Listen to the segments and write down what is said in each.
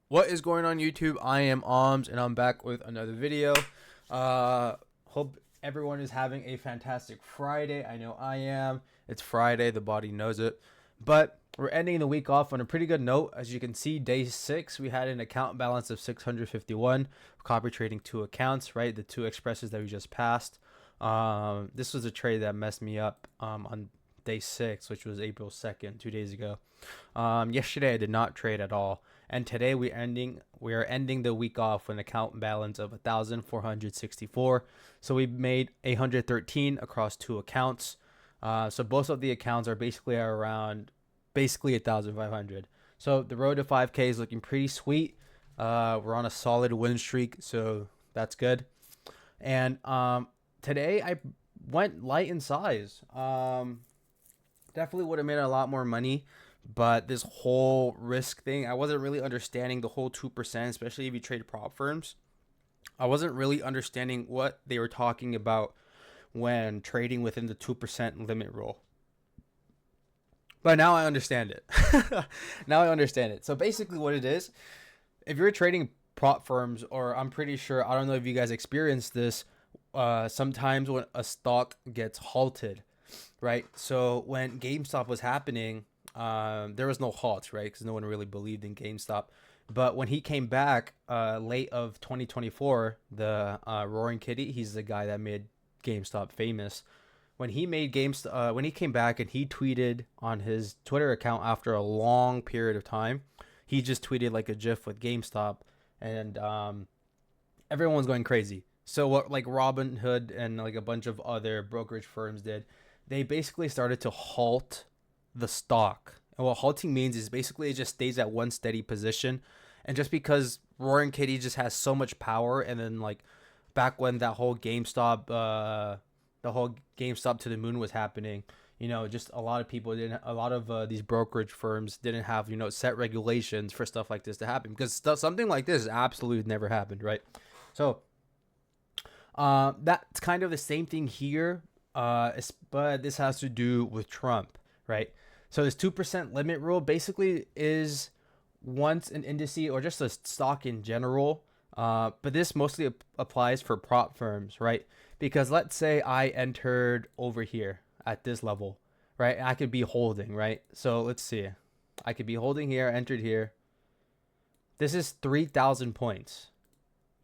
What is going on YouTube? I am Alms and I'm back with another video. Hope everyone is having a fantastic Friday. I know I am. It's Friday, the body knows it. But we're ending the week off on a pretty good note. As you can see, day 6, we had an account balance of 651, copy trading 2 accounts, right? The 2 expresses that we just passed. This was a trade that messed me up on day 6, which was April 2nd, 2 days ago. Yesterday I did not trade at all, and today we are ending the week off with an account balance of 1,464. So we made 113 across 2 accounts. So both of the accounts are basically around 1,500. So the road to 5K is looking pretty sweet. We're on a solid win streak, so that's good. And today I went light in size. Definitely would have made a lot more money, but this whole risk thing, I wasn't really understanding the whole 2%, especially if you trade prop firms. I wasn't really understanding what they were talking about when trading within the 2% limit rule. But now I understand it. Now I understand it. So basically, what it is, if you're trading prop firms, or I'm pretty sure, I don't know if you guys experienced this, sometimes when a stock gets halted, right? So when GameStop was happening, there was no halt, right? Because no one really believed in GameStop. But when he came back late of 2024, the Roaring Kitty, he's the guy that made GameStop famous. When he came back and he tweeted on his Twitter account after a long period of time, he just tweeted like a GIF with GameStop, and everyone's going crazy. So what like Robinhood and like a bunch of other brokerage firms did, they basically started to halt the stock. And what halting means is basically it just stays at one steady position. And just because Roaring Kitty just has so much power, and then like back when the whole GameStop to the moon was happening, just a lot of these brokerage firms didn't have set regulations for stuff like this to happen, because something like this absolutely never happened, right? So that's kind of the same thing here, but this has to do with Trump, right? So this 2% limit rule basically is once an indice or just a stock in general, but this mostly applies for prop firms, right? Because let's say I entered over here at this level, right? I could be holding, right? So let's see. I could be holding here, entered here. This is 3,000 points.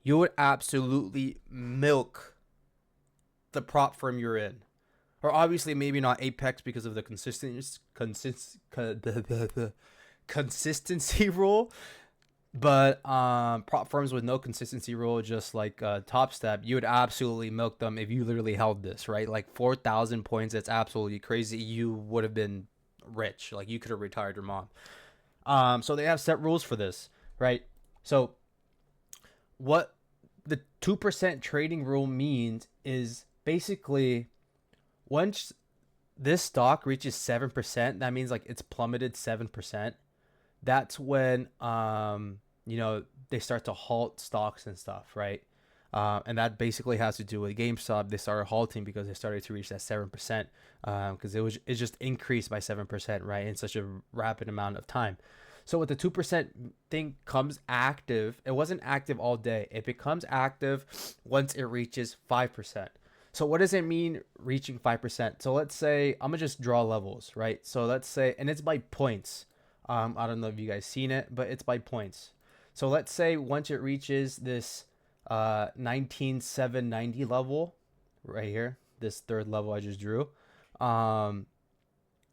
You would absolutely milk the prop firm you're in. Or obviously maybe not Apex because of the consistency rule, but prop firms with no consistency rule, just like Top Step, you would absolutely milk them if you literally held this, right? Like 4,000 points, that's absolutely crazy. You would have been rich, like you could have retired your mom. So they have set rules for this, right? So what the 2% trading rule means is basically once this stock reaches 7%, that means like it's plummeted 7%. That's when they start to halt stocks and stuff, right? And that basically has to do with GameStop. They started halting because they started to reach that 7%, because it just increased by 7%, right, in such a rapid amount of time. So with the 2% thing comes active, it wasn't active all day. It becomes active once it reaches 5%. So what does it mean reaching 5%? So let's say I'm gonna just draw levels, right? So let's say, and it's by points. I don't know if you guys seen it, but it's by points. So let's say once it reaches this 19,790 level right here, this third level I just drew. Um,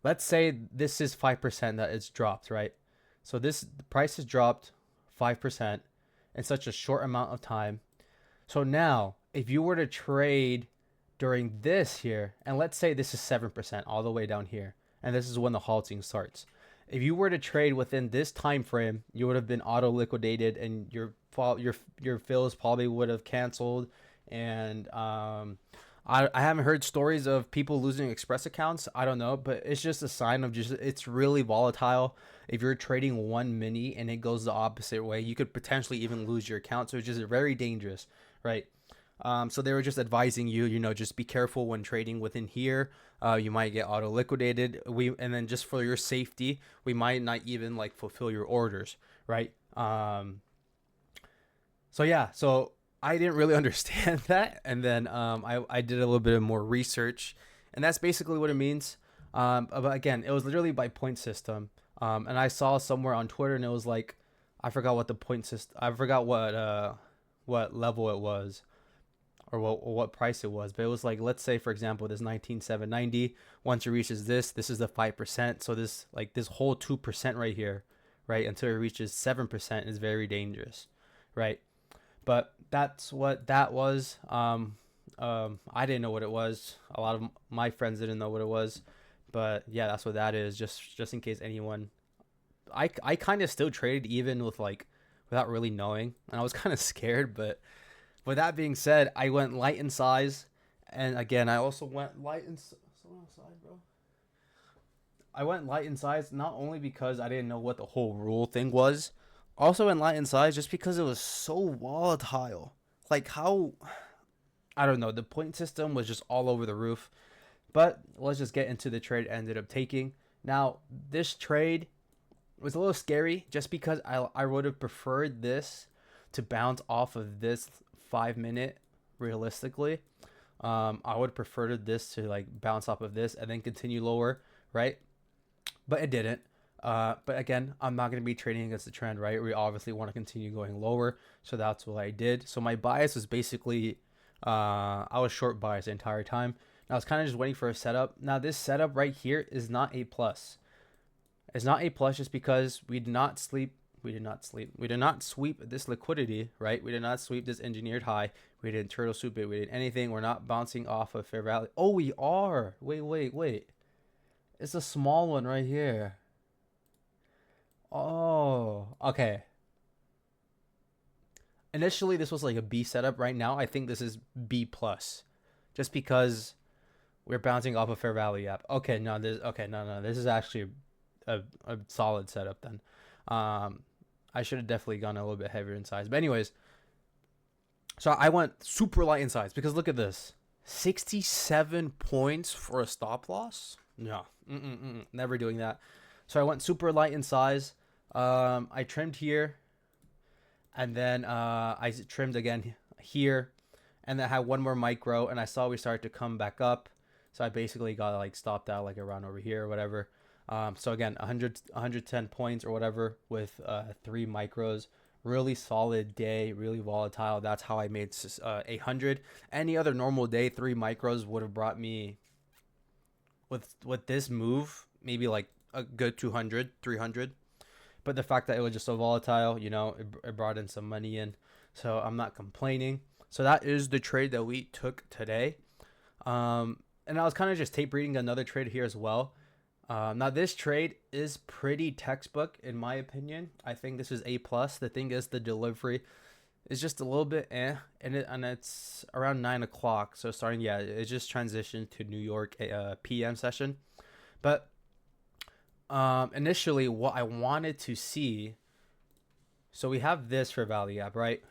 let's say this is 5% that it's dropped, right? So the price has dropped 5% in such a short amount of time. So now, if you were to trade during this here, and let's say this is 7% all the way down here, and this is when the halting starts. If you were to trade within this time frame, you would have been auto liquidated, and your fills probably would have canceled. And I haven't heard stories of people losing Express accounts. I don't know, but it's just a sign of just it's really volatile. If you're trading one mini and it goes the opposite way, you could potentially even lose your account. So it's just very dangerous, right? So they were just advising you, just be careful when trading within here. You might get auto liquidated. And then just for your safety, we might not even like fulfill your orders, right? Um, so yeah, so I didn't really understand that, and then I did a little bit of more research, and that's basically what it means. But again, it was literally by point system. And I saw somewhere on Twitter, and it was like, I forgot what the point system. I forgot what level it was, or what price it was. But it was like, let's say for example, this 19790. Once it reaches this, this is the 5%. So this whole 2% right here, right, until it reaches 7% is very dangerous, right? But that's what that was. I didn't know what it was. A lot of my friends didn't know what it was, but yeah, that's what that is. Just in case anyone, I kind of still traded even with like without really knowing, and I was kind of scared. But with that being said, I went light in size, and again, I also went light in size, bro. I went light in size not only because I didn't know what the whole rule thing was, also in light in size just because it was so volatile. Like how, I don't know, the point system was just all over the roof. But let's just get into the trade I ended up taking. Now, this trade was a little scary just because I would have preferred this to bounce off of this 5 minute realistically. I would have preferred this to like bounce off of this and then continue lower, right? But it didn't. But again, I'm not going to be trading against the trend, right? We obviously want to continue going lower, so that's what I did. So my bias was basically, I was short bias the entire time. And I was kind of just waiting for a setup. Now this setup right here is not A plus. It's not A plus just because we did not sleep. We did not sleep. We did not sweep this liquidity, right? We did not sweep this engineered high. We didn't turtle soup it. We did anything. We're not bouncing off of fair value. Oh, we are. Wait. It's a small one right here. Oh, okay. Initially, this was like a B setup. Right now, I think this is B plus, just because we're bouncing off a fair value app. No. This is actually a solid setup then. I should have definitely gone a little bit heavier in size. But anyways, so I went super light in size because look at this, 67 points for a stop loss. No, never doing that. So I went super light in size. I trimmed here, and then I trimmed again here, and then I had one more micro, and I saw we started to come back up. So I basically got like stopped out like around over here or whatever. So again, 110 points or whatever with 3 micros. Really solid day, really volatile. That's how I made 800. Any other normal day, 3 micros would have brought me, with this move, maybe like a good 200, 300. But the fact that it was just so volatile, it brought in some money in. So I'm not complaining. So that is the trade that we took today. And I was kind of just tape reading another trade here as well. Now this trade is pretty textbook in my opinion. I think this is A plus. The thing is, the delivery is just a little bit and it's around 9 o'clock. So starting, yeah, it just transitioned to New York PM session. But initially, what I wanted to see. So we have this for value gap, right?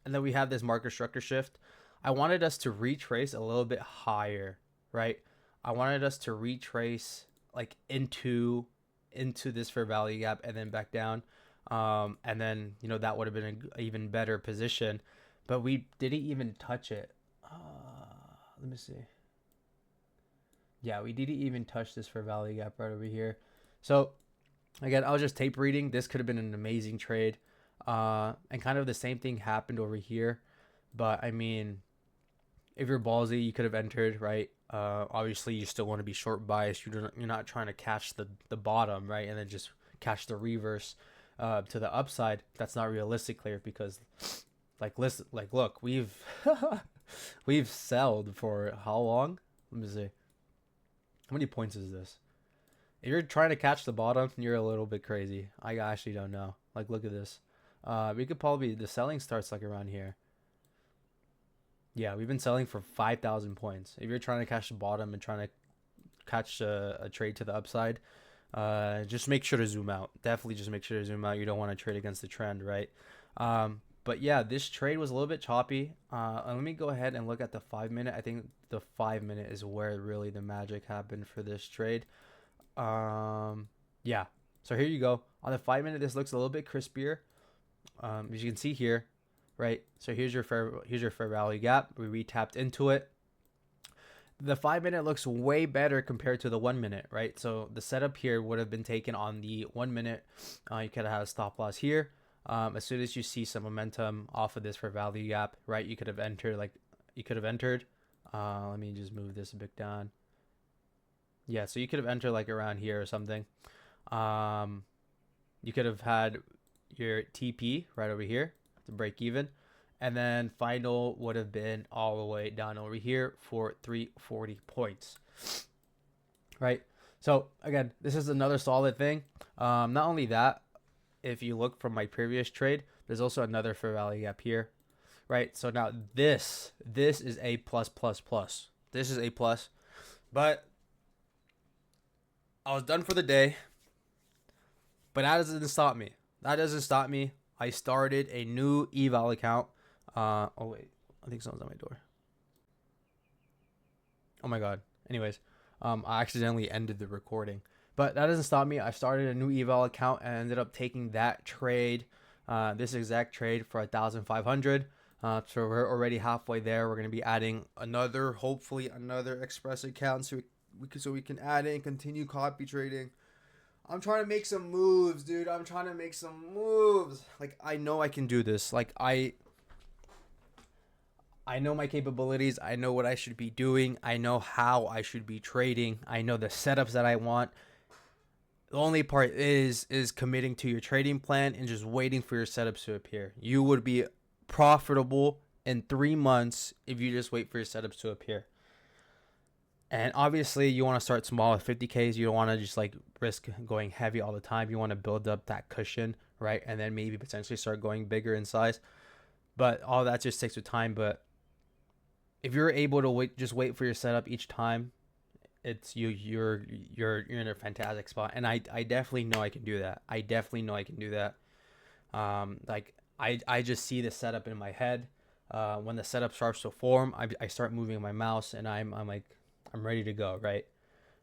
And then we have this market structure shift. I wanted us to retrace a little bit higher, right? I wanted us to retrace like into this fair value gap and then back down. And then, that would have been an even better position. But we didn't even touch it. Let me see. Yeah, we didn't even touch this fair value gap right over here. So again, I was just tape reading. This could have been an amazing trade. And kind of the same thing happened over here. But I mean, if you're ballsy, you could have entered, right? Obviously, you still want to be short biased. You're not trying to catch the bottom, right? And then just catch the reverse to the upside. That's not realistic here because, look, we've we've sold for how long? Let me see. How many points is this? If you're trying to catch the bottom, you're a little bit crazy. I actually don't know. Like, look at this. We could probably, the selling starts like around here. Yeah, we've been selling for 5,000 points. If you're trying to catch the bottom and trying to catch a trade to the upside, just make sure to zoom out. Definitely just make sure to zoom out. You don't want to trade against the trend, right? But yeah, this trade was a little bit choppy. Let me go ahead and look at the 5 minute. I think the 5 minute is where really the magic happened for this trade. Yeah. So here you go. On the 5 minute, this looks a little bit crispier. As you can see here, right? So here's your fair value gap. We re-tapped into it. The 5-minute looks way better compared to the 1-minute, right? So the setup here would have been taken on the 1-minute. You could have had a stop loss here. As soon as you see some momentum off of this fair value gap, right? You could have entered let me just move this a bit down. Yeah, so you could have entered like around here or something. You could have had your TP right over here to break even. And then final would have been all the way down over here for 340 points. Right? So again, this is another solid thing. Not only that, if you look from my previous trade, there's also another fair value gap here. Right? So now this is a plus plus plus. This is a plus. But I was done for the day. But that doesn't stop me. I started a new eval account. Oh wait, I think someone's at my door. Oh my god. Anyways, I accidentally ended the recording, but that doesn't stop me. I started a new eval account and ended up taking that trade, this exact trade for 1,500. So we're already halfway there. We're gonna be adding hopefully another Express account, so we can add it and continue copy trading. I'm trying to make some moves, dude. Like, I know I can do this. Like, I know my capabilities. I know what I should be doing. I know how I should be trading. I know the setups that I want. The only part is committing to your trading plan and just waiting for your setups to appear. You would be profitable in 3 months if you just wait for your setups to appear. And obviously, you want to start small with 50Ks. You don't want to just like risk going heavy all the time. You want to build up that cushion, right? And then maybe potentially start going bigger in size. But all that just takes with time. But if you're able to wait for your setup each time, it's you're in a fantastic spot. And I definitely know I can do that. Like I just see the setup in my head. When the setup starts to form, I start moving my mouse and I'm like, I'm ready to go, right?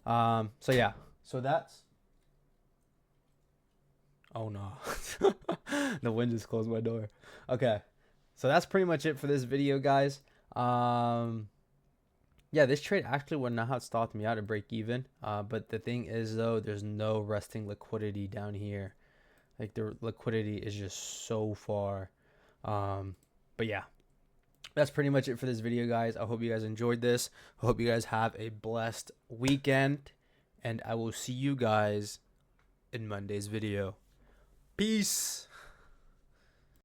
So yeah, so that's, oh no, the wind just closed my door. Okay, so that's pretty much it for this video, guys. Yeah, this trade actually would not have stopped me out at break even. But the thing is though, there's no resting liquidity down here. Like the liquidity is just so far. But yeah, that's pretty much it for this video, guys. I hope you guys enjoyed this. I hope you guys have a blessed weekend, and I will see you guys in Monday's video. Peace.